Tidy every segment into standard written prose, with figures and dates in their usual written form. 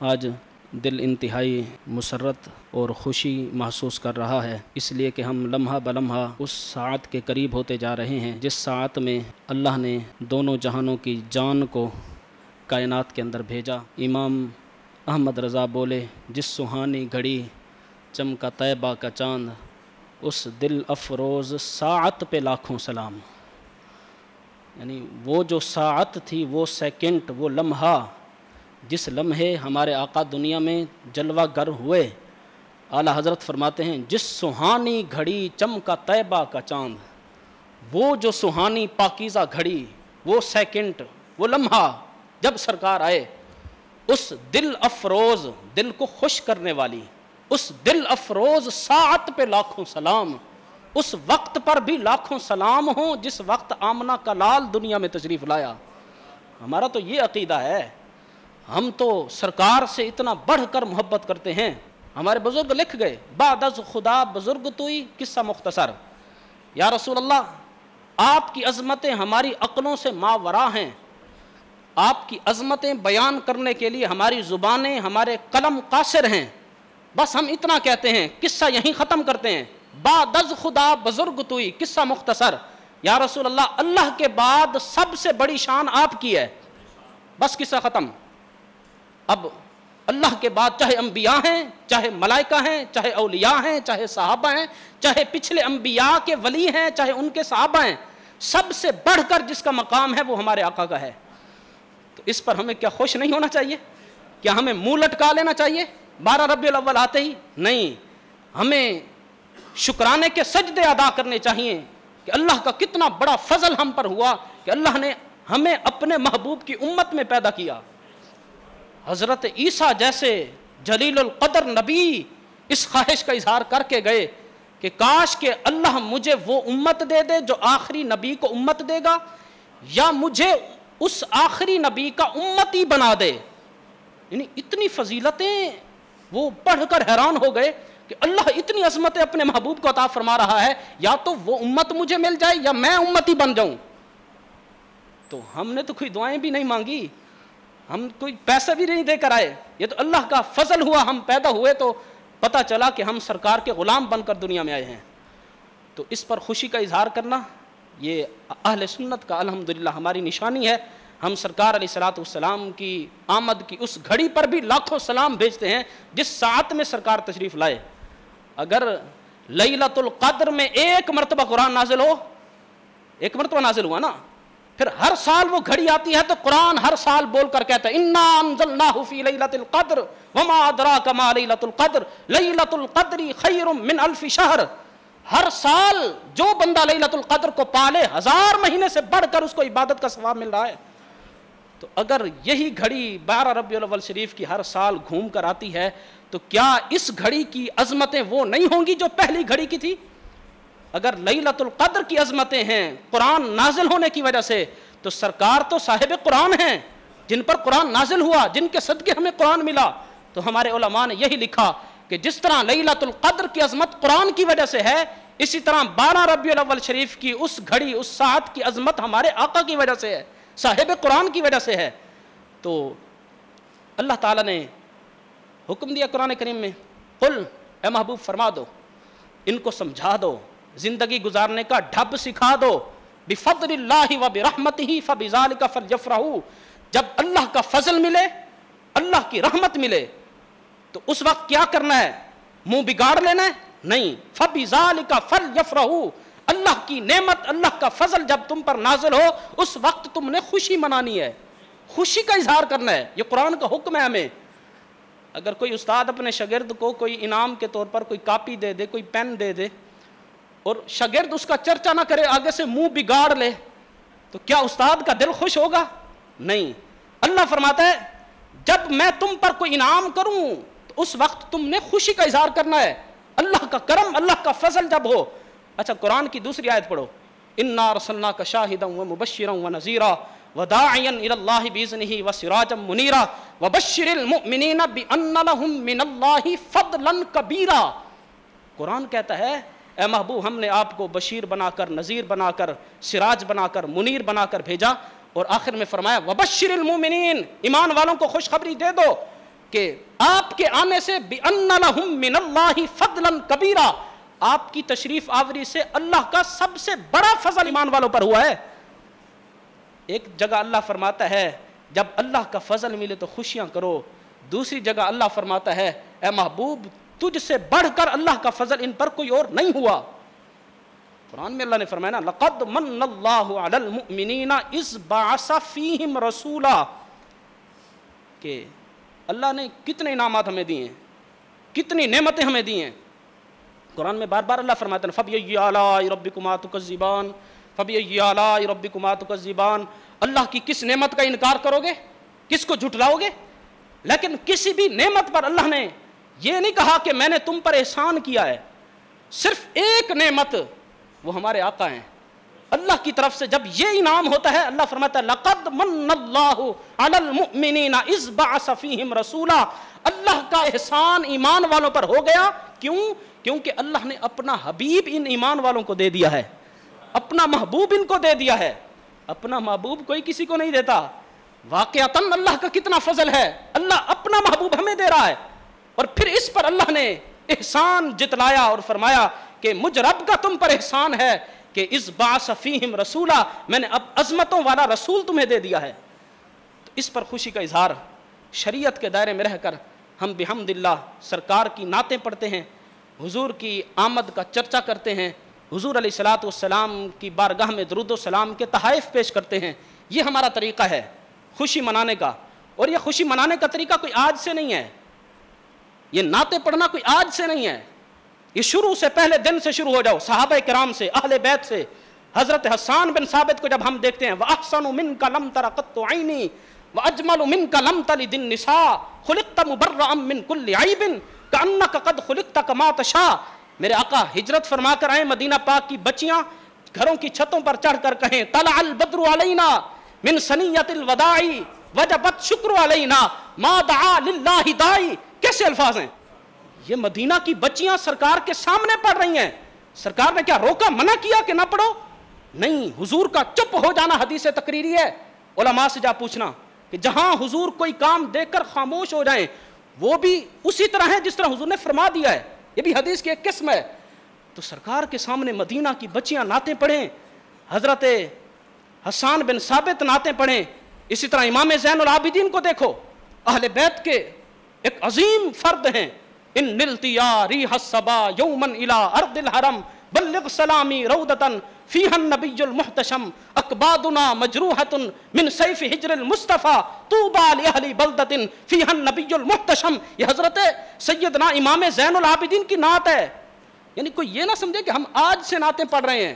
آج دل انتہائی مسرت اور خوشی محسوس کر رہا ہے، اس لیے کہ ہم لمحہ بلمحہ اس ساعت کے قریب ہوتے جا رہے ہیں جس ساعت میں اللہ نے دونوں جہانوں کی جان کو کائنات کے اندر بھیجا۔ امام احمد رضا بولے، جس سہانی گھڑی چمکا طیبہ کا چاند، اس دل افروز ساعت پہ لاکھوں سلام۔ یعنی وہ جو ساعت تھی، وہ سیکنڈ، وہ لمحہ، جس لمحے ہمارے آقا دنیا میں جلوہ گر ہوئے، اعلیٰ حضرت فرماتے ہیں جس سہانی گھڑی چمکا طیبہ کا چاند، وہ جو سہانی پاکیزہ گھڑی، وہ سیکنڈ، وہ لمحہ جب سرکار آئے، اس دل افروز، دل کو خوش کرنے والی اس دل افروز ساعت پہ لاکھوں سلام، اس وقت پر بھی لاکھوں سلام ہوں جس وقت آمنہ کا لال دنیا میں تشریف لایا۔ ہمارا تو یہ عقیدہ ہے، ہم تو سرکار سے اتنا بڑھ کر محبت کرتے ہیں۔ ہمارے بزرگ لکھ گئے، بعد از خدا بزرگ توئی، قصہ مختصر، یا رسول اللہ آپ کی عظمتیں ہماری عقلوں سے ماورا ہیں، آپ کی عظمتیں بیان کرنے کے لیے ہماری زبانیں، ہمارے قلم قاصر ہیں، بس ہم اتنا کہتے ہیں، قصہ یہیں ختم کرتے ہیں، بعد از خدا بزرگ توئی، قصہ مختصر، یا رسول اللہ اللہ کے بعد سب سے بڑی شان آپ کی ہے، بس قصہ ختم۔ اب اللہ کے بعد چاہے انبیاء ہیں، چاہے ملائکہ ہیں، چاہے اولیاء ہیں، چاہے صحابہ ہیں، چاہے پچھلے انبیاء کے ولی ہیں، چاہے ان کے صحابہ ہیں، سب سے بڑھ کر جس کا مقام ہے وہ ہمارے آقا کا ہے۔ تو اس پر ہمیں کیا خوش نہیں ہونا چاہیے؟ کیا ہمیں منہ لٹکا لینا چاہیے 12 ربیع الاول آتے ہی؟ نہیں، ہمیں شکرانے کے سجدے ادا کرنے چاہیے کہ اللہ کا کتنا بڑا فضل ہم پر ہوا کہ اللہ نے ہمیں اپنے محبوب کی امت میں پیدا کیا۔ حضرت عیسیٰ جیسے جلیل القدر نبی اس خواہش کا اظہار کر کے گئے کہ کاش کہ اللہ مجھے وہ امت دے دے جو آخری نبی کو امت دے گا، یا مجھے اس آخری نبی کا امتی بنا دے۔ یعنی اتنی فضیلتیں، وہ پڑھ کر حیران ہو گئے کہ اللہ اتنی عظمتیں اپنے محبوب کو عطا فرما رہا ہے، یا تو وہ امت مجھے مل جائے یا میں امتی بن جاؤں۔ تو ہم نے تو کوئی دعائیں بھی نہیں مانگی، ہم کوئی پیسے بھی نہیں دے کر آئے، یہ تو اللہ کا فضل ہوا، ہم پیدا ہوئے تو پتہ چلا کہ ہم سرکار کے غلام بن کر دنیا میں آئے ہیں۔ تو اس پر خوشی کا اظہار کرنا یہ اہل سنت کا الحمدللہ ہماری نشانی ہے۔ ہم سرکار علیہ الصلوۃ والسلام کی آمد کی اس گھڑی پر بھی لاکھوں سلام بھیجتے ہیں جس ساعت میں سرکار تشریف لائے۔ اگر لیلۃ القدر میں ایک مرتبہ قرآن نازل ہو، ایک مرتبہ نازل ہوا نا، پھر ہر سال وہ گھڑی آتی ہے تو قرآن ہر سال بول کر کہتا ہے انا انزلناہ فی لیلۃ القدر وما ادراک ما لیلۃ القدر لیلۃ القدر خیر من الف شہر۔ ہر سال جو بندہ لیلۃ القدر کو پالے 1000 مہینے سے بڑھ کر اس کو عبادت کا ثواب مل رہا ہے۔ تو اگر یہی گھڑی 12 ربیع الاول شریف کی ہر سال گھوم کر آتی ہے تو کیا اس گھڑی کی عظمتیں وہ نہیں ہوں گی جو پہلی گھڑی کی تھی؟ اگر لیلۃ القدر کی عظمتیں ہیں قرآن نازل ہونے کی وجہ سے، تو سرکار تو صاحب قرآن ہیں، جن پر قرآن نازل ہوا، جن کے صدقے ہمیں قرآن ملا۔ تو ہمارے علماء نے یہی لکھا کہ جس طرح لیلۃ القدر کی عظمت قرآن کی وجہ سے ہے، اسی طرح 12 ربیع الاول شریف کی اس گھڑی، اس ساعت کی عظمت ہمارے آقا کی وجہ سے ہے، صاحب قرآن کی وجہ سے ہے۔ تو اللہ تعالیٰ نے حکم دیا قرآن کریم میں، قل، اے محبوب فرما دو، ان کو سمجھا دو، زندگی گزارنے کا ڈھب سکھا دو، بفضل اللہ و برحمتہ فبذالک فلیفرحوا۔ جب اللہ کا فضل ملے، اللہ کی رحمت ملے، تو اس وقت کیا کرنا ہے؟ منہ بگاڑ لینا ہے؟ نہیں، فبذالک فلیفرحوا۔ اللہ کی نعمت، اللہ کا فضل جب تم پر نازل ہو، اس وقت تم نے خوشی منانی ہے، خوشی کا اظہار کرنا ہے۔ یہ قرآن کا حکم ہے ہمیں۔ اگر کوئی استاد اپنے شاگرد کو کوئی انعام کے طور پر کوئی کاپی دے دے، کوئی پین دے دے، اور شاگرد اس کا چرچا نہ کرے، آگے سے منہ بگاڑ لے، تو کیا استاد کا دل خوش ہوگا؟ نہیں۔ اللہ فرماتا ہے جب میں تم پر کوئی انعام کروں تو اس وقت تم نے خوشی کا اظہار کرنا ہے، اللہ کا کرم، اللہ کا فضل جب ہو۔ اچھا، قرآن کی دوسری آیت پڑھو، انا ارسلناک شاہدا ومبشرا ونذیرا وداعیا الی اللہ باذنہ وسراجا منیرا وبشر المؤمنین بان لہم من اللہ فضلا کبیرا۔ قرآن کہتا ہے اے محبوب ہم نے آپ کو بشیر بنا کر، نذیر بنا کر، سراج بنا کر، منیر بنا کر بھیجا، اور آخر میں فرمایا وبشر المؤمنین، ایمان والوں کو خوشخبری دے دو کہ آپ کے آنے سے بِأَنَّ لَهُم مِّنَ اللَّهِ فَضْلًا كَبِيرًا، آپ کی تشریف آوری سے اللہ کا سب سے بڑا فضل ایمان والوں پر ہوا ہے۔ ایک جگہ اللہ فرماتا ہے جب اللہ کا فضل ملے تو خوشیاں کرو، دوسری جگہ اللہ فرماتا ہے اے محبوب تجھ سے بڑھ کر اللہ کا فضل ان پر کوئی اور نہیں ہوا۔ قرآن میں اللہ نے فرمایا نا لَقَدْ مَنَّ اللَّهُ عَلَى الْمُؤْمِنِينَ إِذْ بَعَثَ فِيهِمْ رَسُولًا، کہ اللہ نے کتنے انعامات ہمیں دیے ہیں، کتنی نعمتیں ہمیں دی ہیں۔ قرآن میں بار بار اللہ فرماتا ہے فَبِأَيِّ آلَاءِ رَبِّكُمَا تُكَذِّبَانِ فَبِأَيِّ آلَاءِ رَبِّكُمَا تُكَذِّبَانِ، اللہ کی کس نعمت کا انکار کرو گے، کس کو جھٹلاؤ گے؟ لیکن کسی بھی نعمت پر اللہ نے یہ نہیں کہا کہ میں نے تم پر احسان کیا ہے، صرف ایک نعمت، وہ ہمارے آقا ہیں۔ اللہ کی طرف سے جب یہ انعام ہوتا ہے اللہ فرماتا ہے لَقَدْ مَنَّ اللَّهُ عَلَى الْمُؤْمِنِينَ إِذْ بَعَثَ فِيهِمْ رَسُولًا، اللہ کا احسان ایمان والوں پر ہو گیا۔ کیوں؟ کیونکہ اللہ نے اپنا حبیب ان ایمان والوں کو دے دیا ہے، اپنا محبوب ان کو دے دیا ہے۔ اپنا محبوب کوئی کسی کو نہیں دیتا۔ واقعتاً اللہ کا کتنا فضل ہے، اللہ اپنا محبوب ہمیں دے رہا ہے، اور پھر اس پر اللہ نے احسان جتلایا اور فرمایا کہ مجھ رب کا تم پر احسان ہے کہ اذ بعث فیہم رسولا، میں نے اب عظمتوں والا رسول تمہیں دے دیا ہے۔ تو اس پر خوشی کا اظہار، شریعت کے دائرے میں رہ کر ہم بحمد اللہ سرکار کی نعتیں پڑھتے ہیں، حضور کی آمد کا چرچا کرتے ہیں، حضور علیہ الصلوۃ والسلام کی بارگاہ میں درود و سلام کے تحائف پیش کرتے ہیں۔ یہ ہمارا طریقہ ہے خوشی منانے کا، اور یہ خوشی منانے کا طریقہ کوئی آج سے نہیں ہے، یہ نعتیں پڑھنا کوئی آج سے نہیں ہے، یہ شروع سے پہلے دن سے شروع ہو جاؤ، صحابہ کرام سے، اہل بیت سے۔ حضرت حسان بن ثابت کو جب ہم دیکھتے ہیں وَأَحْسَنُ مِنْكَ لَمْ تَرَ قَطُّ عَيْنِي وَأَجْمَلُ مِنْكَ لَمْ تَلِدِ النِّسَاءُ خُلِقْتَ مُبَرَّأً مِنْ كُلِّ عَيْبٍ كَأَنَّكَ قَدْ خُلِقْتَ كَمَا تَشَاءُ۔ میرے آقا ہجرت فرما کر آئے، مدینہ پاک کی بچیاں گھروں کی چھتوں پر چڑھ کر کہیں طلع البدر علینا من ثنیۃ الوداع وجبت شکر علینا ما دعا للہ داعی۔ کیسے الفاظ ہیں؟ یہ مدینہ کی بچیاں سرکار کے سامنے پڑھ رہی ہیں، سرکار نے کیا روکا، منع کیا کہ نہ پڑھو؟ نہیں، حضور کا چپ ہو جانا حدیث تقریری ہے۔ علماء سے جا پوچھنا کہ جہاں حضور کوئی کام دیکھ کر خاموش ہو جائیں وہ بھی اسی طرح ہے جس طرح حضور نے فرما دیا ہے، یہ بھی حدیث کی ایک قسم ہے۔ تو سرکار کے سامنے مدینہ کی بچیاں نعتیں پڑھیں، حضرت حسان بن ثابت نعتیں پڑھیں، اسی طرح امام زین العابدین کو دیکھو، اہل بیت کے ایک عظیم فرد ہیں۔ ان نلتی یا ریح الصبا یوما الى ارض الحرم بلغ سلامی روضتا فیہا النبی المحتشم اکبادنا مجروحت من سیف حجر المصطفیٰ طوبى لأہل بلدت فیہا النبی المحتشم۔ یہ حضرت سیدنا امام زین العابدین کی نعت ہے۔ یعنی کوئی یہ نہ سمجھے کہ ہم آج سے نعتیں پڑھ رہے ہیں،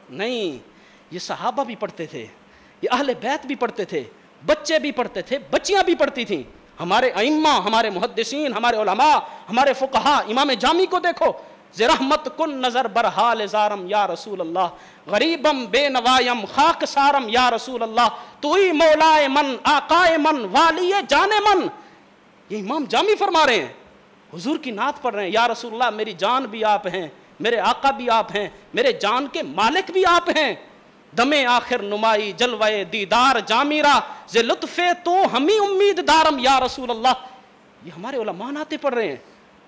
نہیں، یہ صحابہ بھی پڑھتے تھے، یہ اہل بیت بھی پڑھتے تھے، بچے بھی پڑھتے تھے، بچیاں بھی پڑھتی تھیں۔ ہمارے ائمہ، ہمارے محدثین، ہمارے علماء، ہمارے فقہاء، امام جامی کو دیکھو، زرحمت کن نظر برحال زارم یا رسول اللہ غریبم بے نوائم خاک سارم یا رسول اللہ توئی مولائے من آقائے من والی جان من۔ یہ امام جامی فرما رہے ہیں، حضور کی نعت پڑھ رہے ہیں، یا رسول اللہ میری جان بھی آپ ہیں، میرے آقا بھی آپ ہیں، میرے جان کے مالک بھی آپ ہیں، دم آخر نمائی جلوے دیدار جامیرہ ز لطف تو ہمیں امید دارم یا رسول اللہ۔ یہ ہمارے علماء نعتیں پڑھ رہے ہیں۔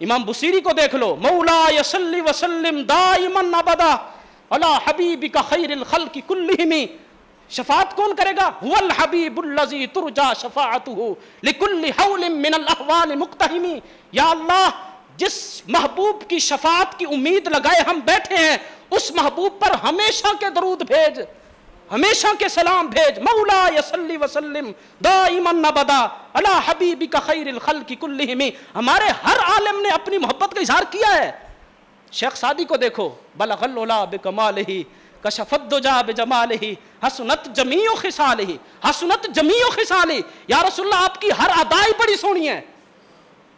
امام بصیری کو دیکھ لو، مولا یصلی وسلم دائما ابدا علی حبیبک خیر الخلق کلہم۔ شفاعت کون کرے گا؟ هو الحبیب الذی ترجا شفاعتہ لکل حول من الاحوال مقتحم۔ یا اللہ جس محبوب کی شفاعت کی امید لگائے ہم بیٹھے ہیں اس محبوب پر ہمیشہ کے درود بھیج، ہمیشہ کے سلام بھیج۔ مولا یصلی وسلم دائما ابدا علی حبیبک خیر الخلق کلہم۔ ہمارے ہر عالم نے اپنی محبت کا اظہار کیا ہے۔ شیخ سعدی کو دیکھو، بلغ العلا بکمالہ کشف الدجا بجمالہ حسنت جمیع خصالہ، حسنت جمیع خصالہ۔ یا رسول اللہ آپ کی ہر ادائی بڑی سونی ہے،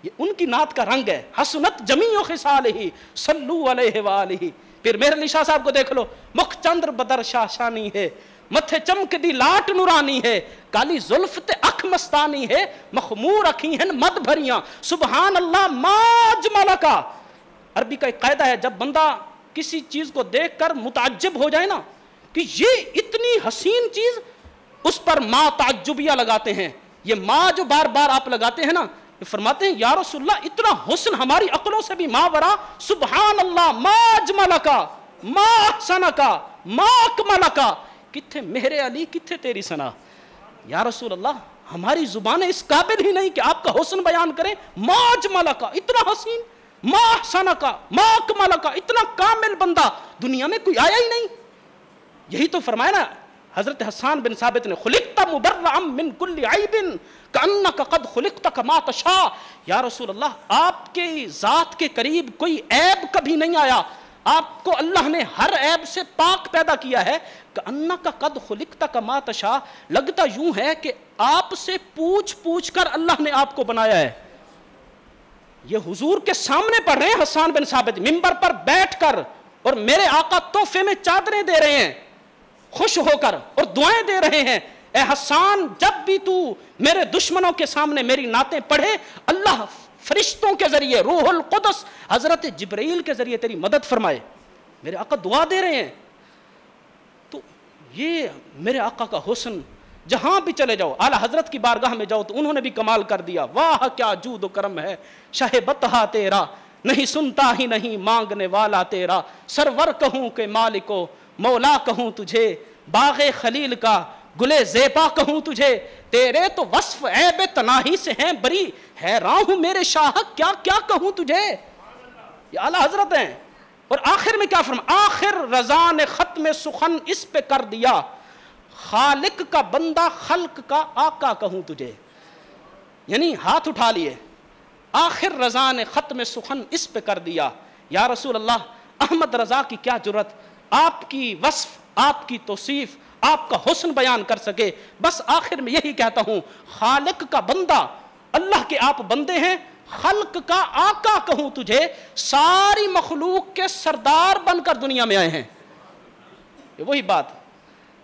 یہ ان کی نعت کا رنگ ہے، حسنت جمیع خصالہ صلو علیہ وآلہ۔ پھر میرے علی شاہ صاحب کو دیکھ لو، مخ چندر بدر شاشانی ہے، متھے چمک دی لاٹ نورانی ہے، کالی زلف تے اکھ مستانی ہے، مخمور اکھی ہیں مد بھریاں، سبحان اللہ ما اجمل کا۔ عربی کا ایک قاعدہ ہے، جب بندہ کسی چیز کو دیکھ کر متعجب ہو جائے نا کہ یہ اتنی حسین چیز، اس پر ما تعجبیہ لگاتے ہیں۔ یہ ما جو بار بار آپ لگاتے ہیں نا، فرماتے ہیں یا رسول اللہ اتنا حسن ہماری عقلوں سے بھی ماورا، سبحان اللہ ما اجملکا ما احسنکا ما اکملکا، کتھے میرے علی کتھے تیری ثنا. یا رسول اللہ ہماری زبانیں اس قابل ہی نہیں کہ آپ کا حسن بیان کریں. ما اجملکا اتنا حسین، ما احسنکا ما اکملکا اتنا کامل بندہ دنیا میں کوئی آیا ہی نہیں. یہی تو فرمایا نا حضرت حسان بن ثابت نے، خلقت مبرعا من کل عیب کأنک قد خلقت کما تشاء. یا رسول اللہ آپ کے ذات کے قریب کوئی عیب کبھی نہیں آیا، آپ کو اللہ نے ہر عیب سے پاک پیدا کیا ہے. کأنک قد خلقت کما تشاء، لگتا یوں ہے کہ آپ سے پوچھ پوچھ کر اللہ نے آپ کو بنایا ہے. یہ حضور کے سامنے پڑھ رہے ہیں حسان بن ثابت منبر پر بیٹھ کر، اور میرے آقا تحفے میں چادریں دے رہے ہیں خوش ہو کر اور دعائیں دے رہے ہیں، اے حسان جب بھی تو میرے دشمنوں کے سامنے میری نعتیں پڑھے، اللہ فرشتوں کے ذریعے روح القدس حضرت جبرائیل کے ذریعے تیری مدد فرمائے. میرے آقا دعا دے رہے ہیں. تو یہ میرے آقا کا حسن جہاں بھی چلے جاؤ، اعلیٰ حضرت کی بارگاہ میں جاؤ تو انہوں نے بھی کمال کر دیا. واہ کیا جود و کرم ہے شاہ بطحہ تیرا، نہیں سنتا ہی نہیں مانگنے والا تیرا. سرور کہوں کہ مالکو مولا کہوں تجھے، باغ خلیل کا گلے زیبا کہوں تجھے، تیرے تو وصف عیب تناہی سے ہیں بری، حیران ہوں میرے شاہ کیا کیا کہوں تجھے. یہ اعلیٰ حضرت ہیں. اور آخر میں کیا فرما، آخر رضا نے ختم سخن اس پہ کر دیا، خالق کا بندہ خلق کا آقا کہوں تجھے. یعنی ہاتھ اٹھا لیے، آخر رضا نے ختم سخن اس پہ کر دیا. یا رسول اللہ احمد رضا کی کیا جرت آپ کی وصف، آپ کی توصیف، آپ کا حسن بیان کر سکے. بس آخر میں یہی کہتا ہوں، خالق کا بندہ، اللہ کے آپ بندے ہیں، خلق کا آقا کہوں تجھے، ساری مخلوق کے سردار بن کر دنیا میں آئے ہیں. یہ وہی بات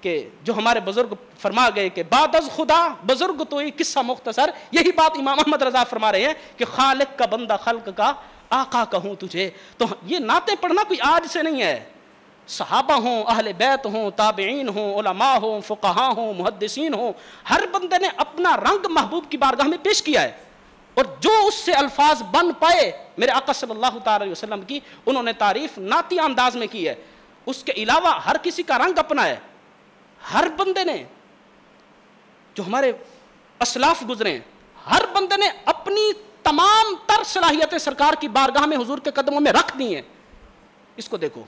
کہ جو ہمارے بزرگ فرما گئے کہ بعد از خدا بزرگ تو یہ قصہ مختصر، یہی بات امام احمد رضا فرما رہے ہیں کہ خالق کا بندہ خلق کا آقا کہوں تجھے. تو یہ نعتیں پڑھنا کوئی آج سے نہیں ہے. صحابہ ہوں، اہل بیت ہوں، تابعین ہوں، علماء ہوں، فقہاء ہوں، محدثین ہوں، ہر بندے نے اپنا رنگ محبوب کی بارگاہ میں پیش کیا ہے، اور جو اس سے الفاظ بن پائے میرے آقا صلی اللہ تعالی علیہ وسلم کی، انہوں نے تعریف نعتی انداز میں کی ہے. اس کے علاوہ ہر کسی کا رنگ اپنا ہے. ہر بندے نے، جو ہمارے اسلاف گزرے ہیں، ہر بندے نے اپنی تمام تر صلاحیتیں سرکار کی بارگاہ میں حضور کے قدموں میں رکھ دی ہیں. اس کو دیکھو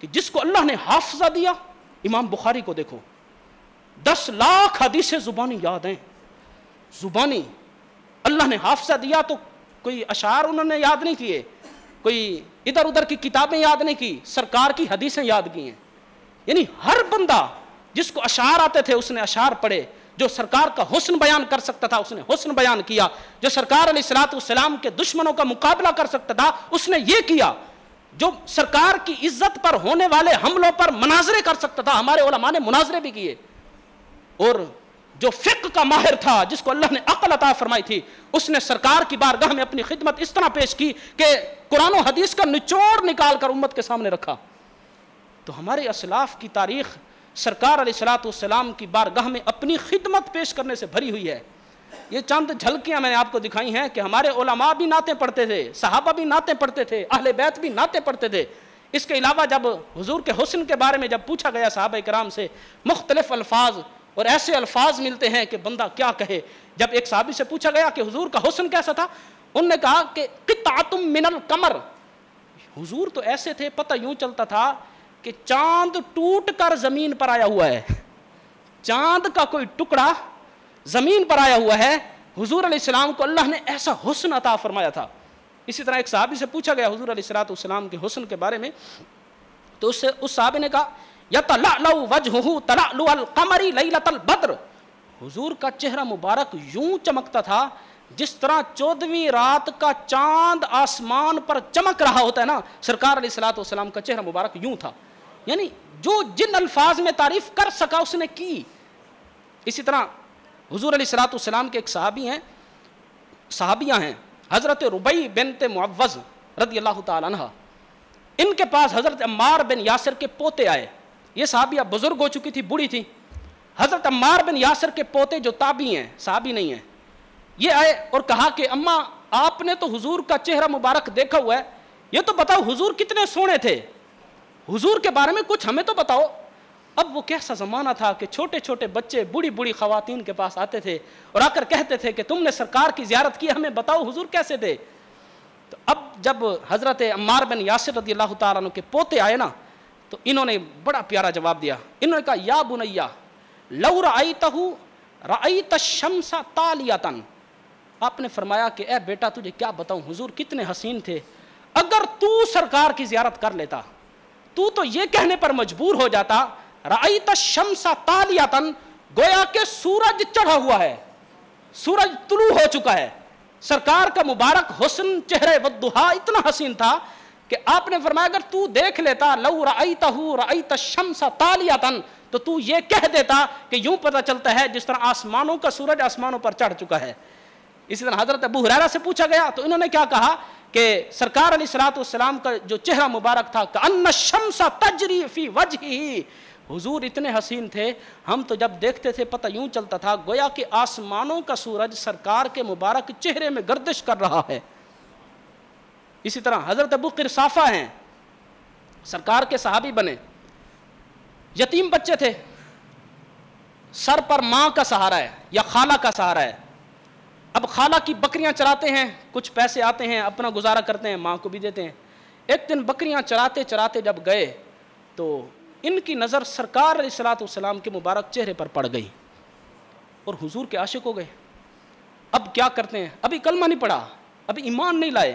کہ جس کو اللہ نے حافظہ دیا، امام بخاری کو دیکھو 10 لاکھ حدیثیں زبانی یاد ہیں. زبانی اللہ نے حافظہ دیا تو کوئی اشعار انہوں نے یاد نہیں کیے، کوئی ادھر ادھر کی کتابیں یاد نہیں کی، سرکار کی حدیثیں یاد کی ہیں. یعنی ہر بندہ جس کو اشعار آتے تھے اس نے اشعار پڑھے، جو سرکار کا حسن بیان کر سکتا تھا اس نے حسن بیان کیا، جو سرکار علیہ الصلوۃ والسلام کے دشمنوں کا مقابلہ کر سکتا تھا اس نے یہ کیا، جو سرکار کی عزت پر ہونے والے حملوں پر مناظرے کر سکتا تھا ہمارے علماء نے مناظرے بھی کیے. اور جو فقہ کا ماہر تھا، جس کو اللہ نے عقل عطا فرمائی تھی، اس نے سرکار کی بارگاہ میں اپنی خدمت اس طرح پیش کی کہ قرآن و حدیث کا نچوڑ نکال کر امت کے سامنے رکھا. تو ہمارے اسلاف کی تاریخ سرکار علیہ الصلوۃ والسلام کی بارگاہ میں اپنی خدمت پیش کرنے سے بھری ہوئی ہے. یہ چند جھلکیاں میں نے آپ کو دکھائی ہیں کہ ہمارے علماء بھی نعتیں پڑھتے تھے، صحابہ بھی نعتیں پڑھتے تھے، اہل بیت بھی نعتیں پڑھتے تھے. اس کے علاوہ جب حضور کے حسن کے بارے میں جب پوچھا گیا صحابہ کرام سے، مختلف الفاظ اور ایسے الفاظ ملتے ہیں کہ بندہ کیا کہے. جب ایک صحابی سے پوچھا گیا کہ حضور کا حسن کیسا تھا، انہوں نے کہا کہ قطعۃ من القمر، حضور تو ایسے تھے پتہ یوں چلتا تھا کہ چاند ٹوٹ کر زمین پر آیا ہوا ہے، چاند کا کوئی ٹکڑا زمین پر آیا ہوا ہے. حضور علیہ السلام کو اللہ نے ایسا حسن عطا فرمایا تھا. اسی طرح ایک صحابی سے پوچھا گیا حضور علیہ الصلوۃ والسلام کے حسن کے بارے میں، تو اس صحابی نے کہا یتلألؤ وجہہ تلألؤ القمر لیلۃ البدر، حضور کا چہرہ مبارک یوں چمکتا تھا جس طرح 14ویں رات کا چاند آسمان پر چمک رہا ہوتا ہے نا، سرکار علیہ الصلوۃ والسلام کا چہرہ مبارک یوں تھا. یعنی جو جن الفاظ میں تعریف کر سکا اس نے کی. اسی طرح حضور علیہ الصلوۃ والسلام کے ایک صحابیہ ہیں حضرت ربیع بنت معوذ رضی اللہ تعالی عنہ. ان کے پاس حضرت عمار بن یاسر کے پوتے آئے. یہ صحابیہ بزرگ ہو چکی تھی، بوڑھی تھی. حضرت عمار بن یاسر کے پوتے جو تابعی ہیں، صحابی نہیں ہیں، یہ آئے اور کہا کہ اماں آپ نے تو حضور کا چہرہ مبارک دیکھا ہوا ہے، یہ تو بتاؤ حضور کتنے سونے تھے، حضور کے بارے میں کچھ ہمیں تو بتاؤ۔ اب وہ کیسا زمانہ تھا کہ چھوٹے چھوٹے بچے بوڑھی بوڑھی خواتین کے پاس آتے تھے اور آ کر کہتے تھے کہ تم نے سرکار کی زیارت کی، ہمیں بتاؤ حضور کیسے تھے۔ تو اب جب حضرت عمار بن یاسر رضی اللہ تعالیٰ عنہ کے پوتے آئے نا، تو انہوں نے بڑا پیارا جواب دیا۔ انہوں نے کہا یا بنیا لو رأیتہ رأیت الشمس طالیۃ، آپ نے فرمایا کہ اے بیٹا تجھے کیا بتاؤں حضور کتنے حسین تھے، اگر تو سرکار کی زیارت کر لیتا تو یہ کہنے پر مجبور ہو جاتا رأیت الشمس طالیۃ، گویا کہ سورج چڑھا ہوا ہے، سورج طلوع ہو چکا ہے۔ سرکار کا مبارک حسن چہرے والضحیٰ اتنا حسین تھا کہ آپ نے فرمایا اگر تو دیکھ لیتا لو رأیتہ رأیت الشمس طالیۃ، تو یہ کہہ دیتا کہ یوں پتہ چلتا ہے جس طرح آسمانوں کا سورج آسمانوں پر چڑھ چکا ہے۔ اسی طرح حضرت ابو ہریرہ سے پوچھا گیا تو انہوں نے کیا کہا کہ سرکار علیہ الصلوۃ والسلام کا جو چہرہ مبارک تھا کأن الشمس تجری فی وجہہ، حضور اتنے حسین تھے ہم تو جب دیکھتے تھے پتہ یوں چلتا تھا گویا کہ آسمانوں کا سورج سرکار کے مبارک چہرے میں گردش کر رہا ہے۔ اسی طرح حضرت ابو قرصافہ ہیں، سرکار کے صحابی بنے، یتیم بچے تھے، سر پر ماں کا سہارا ہے یا خالہ کا سہارا ہے۔ اب خالہ کی بکریاں چراتے ہیں، کچھ پیسے آتے ہیں، اپنا گزارا کرتے ہیں، ماں کو بھی دیتے ہیں۔ ایک دن بکریاں چراتے چراتے جب گئے تو ان کی نظر سرکار علیہ الصلوۃ والسلام کے مبارک چہرے پر پڑ گئی اور حضور کے عاشق ہو گئے۔ اب کیا کرتے ہیں؟ ابھی کلمہ نہیں پڑھا، ابھی ایمان نہیں لائے،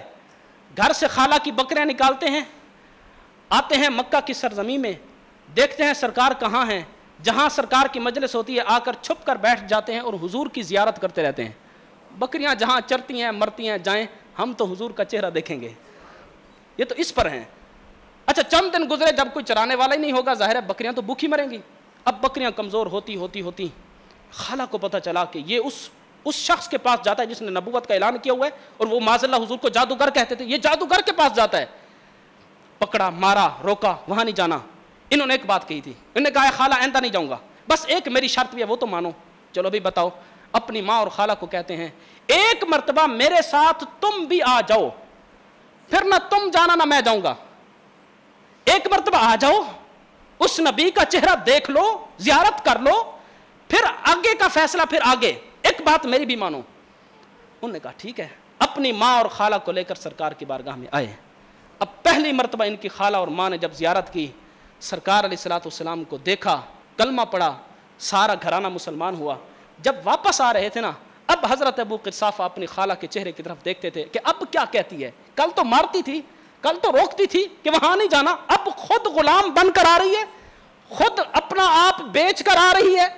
گھر سے خالہ کی بکریاں نکالتے ہیں، آتے ہیں مکہ کی سرزمین میں، دیکھتے ہیں سرکار کہاں ہیں، جہاں سرکار کی مجلس ہوتی ہے آ کر چھپ کر بیٹھ جاتے ہیں اور حضور کی زیارت کرتے رہتے ہیں۔ بکریاں جہاں چرتی ہیں مرتی ہیں جائیں، ہم تو حضور کا چہرہ دیکھیں گے، یہ تو اس پر ہیں۔ اچھا چند دن گزرے، جب کوئی چرانے والا ہی نہیں ہوگا ظاہر ہے بکریاں تو بھوکی مریں گی۔ اب بکریاں کمزور ہوتی خالہ کو پتہ چلا کہ یہ اس شخص کے پاس جاتا ہے جس نے نبوت کا اعلان کیا ہوا ہے، اور وہ معاذ اللہ حضور کو جادوگر کہتے تھے، یہ جادوگر کے پاس جاتا ہے۔ پکڑا، مارا، روکا، وہاں نہیں جانا۔ انہوں نے ایک بات کہی تھی، انہوں نے کہا خالہ آئندہ نہیں جاؤں گا، بس ایک میری شرط بھی ہے وہ تو مانو۔ چلو بھی بتاؤ۔ اپنی ماں اور خالہ کو کہتے ہیں ایک مرتبہ میرے ساتھ تم بھی آ جاؤ، پھر نہ تم جانا نہ میں جاؤں گا، ایک مرتبہ آ جاؤ، اس نبی کا چہرہ دیکھ لو، زیارت کر لو، پھر آگے کا فیصلہ پھر آگے، ایک بات میری بھی مانو۔ انہوں نے کہا ٹھیک ہے۔ اپنی ماں اور خالہ کو لے کر سرکار کی بارگاہ میں آئے۔ اب پہلی مرتبہ ان کی خالہ اور ماں نے جب زیارت کی، سرکار علیہ الصلوۃ والسلام کو دیکھا، کلمہ پڑھا، سارا گھرانہ مسلمان ہوا۔ جب واپس آ رہے تھے نا، اب حضرت ابو قرصافہ اپنی خالہ کے چہرے کی طرف دیکھتے تھے کہ اب کیا کہتی ہے، کل تو مارتی تھی، کل تو روکتی تھی کہ وہاں نہیں جانا، اب خود غلام بن کر آ رہی ہے، خود اپنا آپ بیچ کر آ رہی ہے۔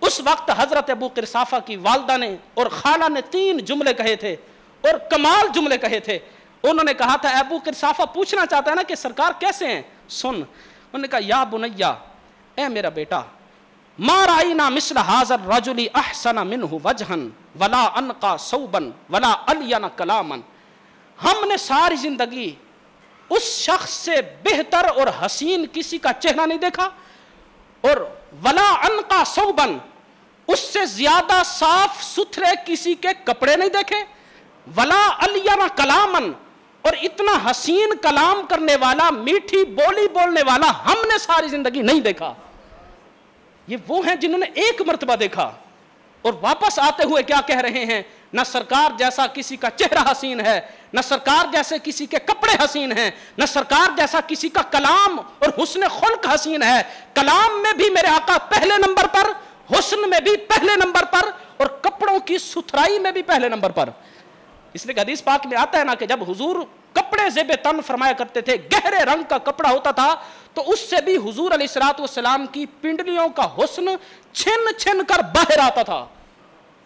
اس وقت حضرت ابو قرصافہ کی والدہ نے اور خالہ نے 3 جملے کہے تھے اور کمال جملے کہے تھے۔ انہوں نے کہا تھا ابو قرصافہ پوچھنا چاہتا ہے نا کہ سرکار کیسے ہیں، سن۔ انہوں نے کہا یا بنیا، اے میرا بیٹا، ما رأینا مثل ھذا الرجل احسن منہ وجہا ولا انقى ثوبا ولا الین کلاما، ہم نے ساری زندگی اس شخص سے بہتر اور حسین کسی کا چہرہ نہیں دیکھا، اور ولا انقى ثوبا، اس سے زیادہ صاف ستھرے کسی کے کپڑے نہیں دیکھے، ولا الین کلاما، اور اتنا حسین کلام کرنے والا، میٹھی بولی بولنے والا ہم نے ساری زندگی نہیں دیکھا۔ یہ وہ ہیں جنہوں نے ایک مرتبہ دیکھا اور واپس آتے ہوئے کیا کہہ رہے ہیں، نہ سرکار جیسا کسی کا چہرہ حسین ہے، نہ سرکار جیسے کسی کے کپڑے حسین ہیں، نہ سرکار جیسا کسی کا کلام اور حسن خلق حسین ہے۔ کلام میں بھی میرے آقا پہلے نمبر پر، حسن میں بھی پہلے نمبر پر، اور کپڑوں کی ستھرائی میں بھی پہلے نمبر پر۔ اس لیے حدیث پاک میں آتا ہے نا کہ جب حضور کپڑے زیب تن فرمایا کرتے تھے، گہرے رنگ کا کپڑا ہوتا تھا، تو اس سے بھی حضور علیہ الصلوۃ والسلام کی پنڈلیوں کا حسن چھن چھن کر باہر آتا تھا۔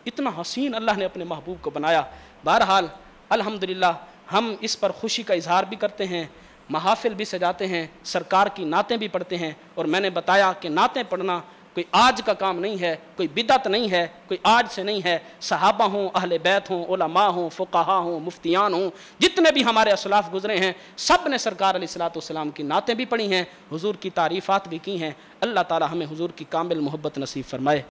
اتنا حسین اللہ نے اپنے محبوب کو بنایا۔ بہرحال الحمدللہ ہم اس پر خوشی کا اظہار بھی کرتے ہیں، محافل بھی سجاتے ہیں، سرکار کی نعتیں بھی پڑھتے ہیں، اور میں نے بتایا کہ نعتیں پڑھنا کوئی آج کا کام نہیں ہے، کوئی بدعت نہیں ہے، کوئی آج سے نہیں ہے۔ صحابہ ہوں، اہل بیت ہوں، علماء ہوں، فقہاء ہوں، مفتیان ہوں، جتنے بھی ہمارے اسلاف گزرے ہیں، سب نے سرکار علیہ الصلوۃ والسلام کی نعتیں بھی پڑھی ہیں، حضور کی تعریفات بھی کی ہیں۔ اللہ تعالی ہمیں حضور کی کامل محبت نصیب فرمائے۔